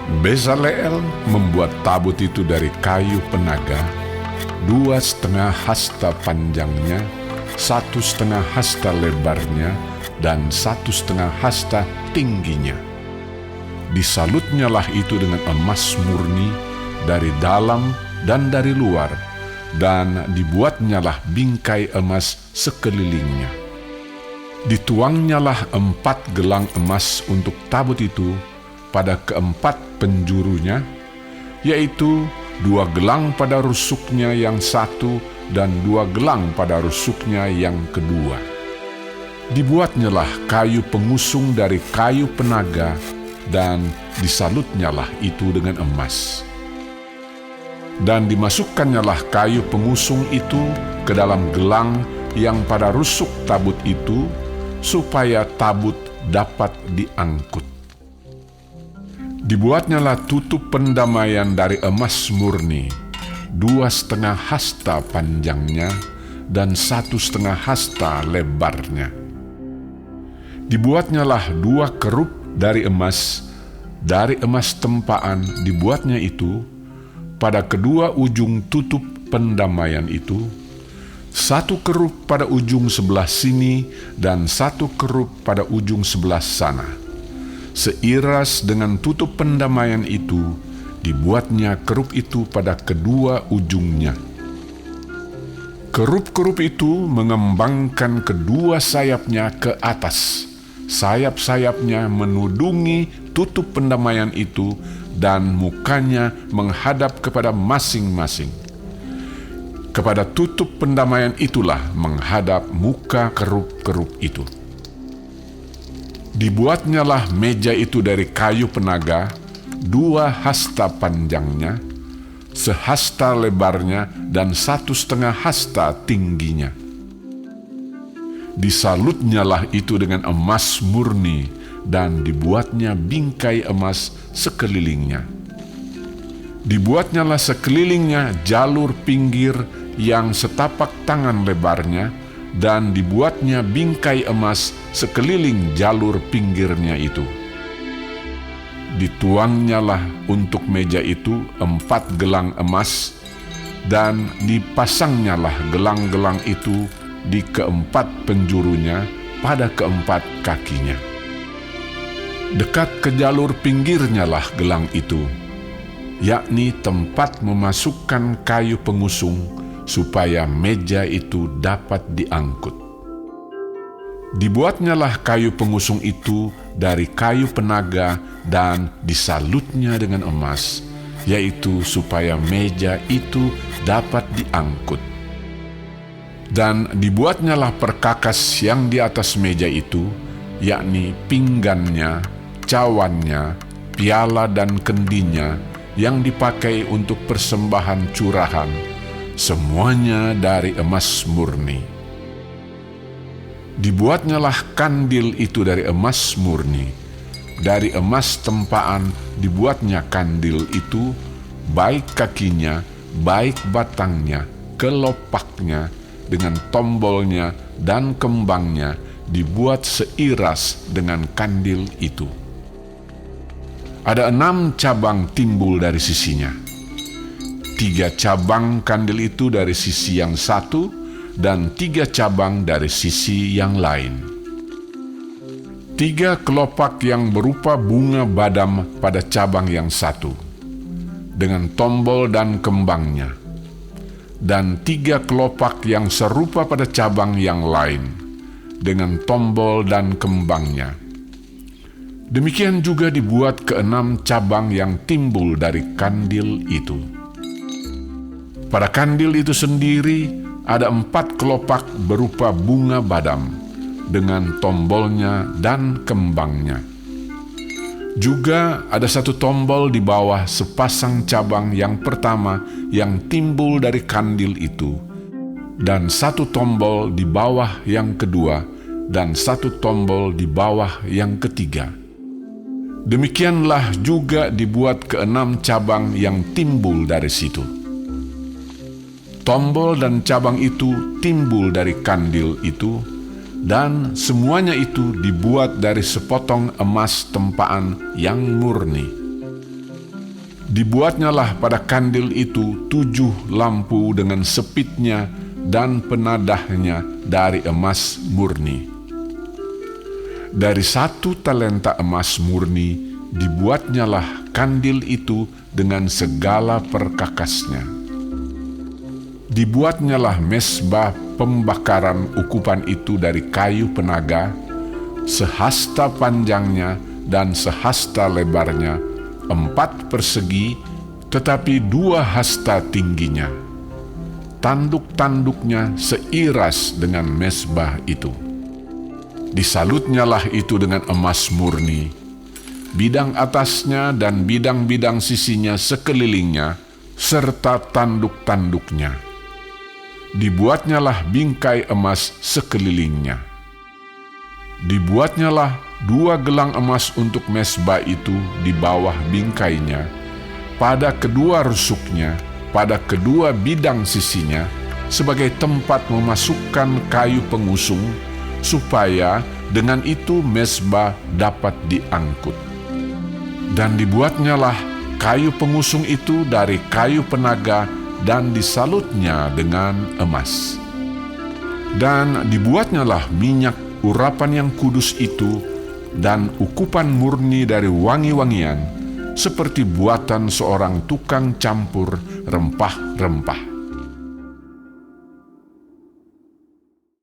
Bezaleel membuat tabut itu dari kayu penaga, 2,5 hasta panjangnya, 1,5 hasta lebarnya, dan 1,5 hasta tingginya. Disalutnyalah itu dengan emas murni dari dalam dan dari luar, dan dibuatnyalah bingkai emas sekelilingnya. Dituangnyalah 4 gelang emas untuk tabut itu pada keempat penjurunya, yaitu 2 gelang pada rusuknya yang satu dan 2 gelang pada rusuknya yang kedua. Dibuatnyalah kayu pengusung dari kayu penaga, dan disalutnyalah itu dengan emas. Dan dimasukannyalah kayu pengusung itu ke dalam gelang yang pada rusuk tabut itu, supaya tabut dapat diangkut. Dibuatnyalah tutup pendamaian dari emas murni, 2,5 hasta panjangnya dan 1,5 hasta lebarnya. Dibuatnyalah 2 kerup dari emas tempaan dibuatnya itu pada kedua ujung tutup pendamaian itu, 1 kerup pada ujung sebelah sini dan 1 kerup pada ujung sebelah sana. Seiras dengan tutup pendamaian itu, dibuatnya kerup itu pada kedua ujungnya. Kerup-kerup itu mengembangkan kedua sayapnya ke atas. Sayap-sayapnya menudungi tutup pendamaian itu, dan mukanya menghadap kepada masing-masing. Kepada tutup pendamaian itulah menghadap muka kerup-kerup itu. Dibuatnyalah meja itu dari kayu penaga, 2 hasta panjangnya, 1 hasta lebarnya, dan 1,5 hasta tingginya. Disalutnyalah itu dengan emas murni, dan dibuatnya bingkai emas sekelilingnya. Dibuatnyalah sekelilingnya jalur pinggir yang setapak tangan lebarnya, dan dibuatnya bingkai emas sekeliling jalur pinggirnya itu. Dituangnyalah untuk meja itu 4 gelang emas, dan dipasangnyalah gelang-gelang itu di keempat penjurunya pada keempat kakinya. Dekat ke jalur pinggirnyalah gelang itu, yakni tempat memasukkan kayu pengusung, supaya meja itu dapat diangkut. Dibuatnyalah kayu pengusung itu dari kayu penaga, dan disalutnya dengan emas, yaitu supaya meja itu dapat diangkut. Dan dibuatnyalah perkakas yang di atas meja itu, yakni pinggannya, cawannya, piala dan kendinya, yang dipakai untuk persembahan curahan, semuanya dari emas murni. Dibuatnyalah kandil itu dari emas murni. Dari emas tempaan dibuatnya kandil itu, baik kakinya, baik batangnya, kelopaknya, dengan tombolnya dan kembangnya, dibuat seiras dengan kandil itu. Ada 6 cabang timbul dari sisinya. 3 cabang kandil itu dari sisi yang satu, dan 3 cabang dari sisi yang lain. 3 kelopak yang berupa bunga badam pada cabang yang satu, dengan tombol dan kembangnya, dan 3 kelopak yang serupa pada cabang yang lain, dengan tombol dan kembangnya. Demikian juga dibuat ke-6 cabang yang timbul dari kandil itu. Pada kandil itu sendiri ada 4 kelopak berupa bunga badam, dengan tombolnya dan kembangnya. Juga ada 1 tombol di bawah sepasang cabang yang pertama yang timbul dari kandil itu, dan 1 tombol di bawah yang kedua, dan 1 tombol di bawah yang ketiga. Demikianlah juga dibuat ke-6 cabang yang timbul dari situ. Tombol dan cabang itu timbul dari kandil itu, dan semuanya itu dibuat dari sepotong emas tempaan yang murni. Dibuatnyalah pada kandil itu 7 lampu dengan sepitnya dan penadahnya dari emas murni. Dari 1 talenta emas murni dibuatnyalah kandil itu dengan segala perkakasnya. Dibuatnyalah mesbah pembakaran ukupan itu dari kayu penaga, sehasta panjangnya dan sehasta lebarnya, 4 persegi, tetapi 2 hasta tingginya. Tanduk-tanduknya seiras dengan mesbah itu. Disalutnyalah itu dengan emas murni, bidang atasnya dan bidang-bidang sisinya sekelilingnya, serta tanduk-tanduknya. Dibuatnyalah bingkai emas sekelilingnya. Dibuatnyalah 2 gelang emas untuk mesbah itu di bawah bingkainya, pada kedua rusuknya, pada kedua bidang sisinya, sebagai tempat memasukkan kayu pengusung, supaya dengan itu mesbah dapat diangkut. Dan dibuatnyalah kayu pengusung itu dari kayu penaga dan disalutnya dengan emas. Dan dibuatnyalah minyak urapan yang kudus itu dan ukupan murni dari wangi-wangian, seperti buatan seorang tukang campur rempah-rempah.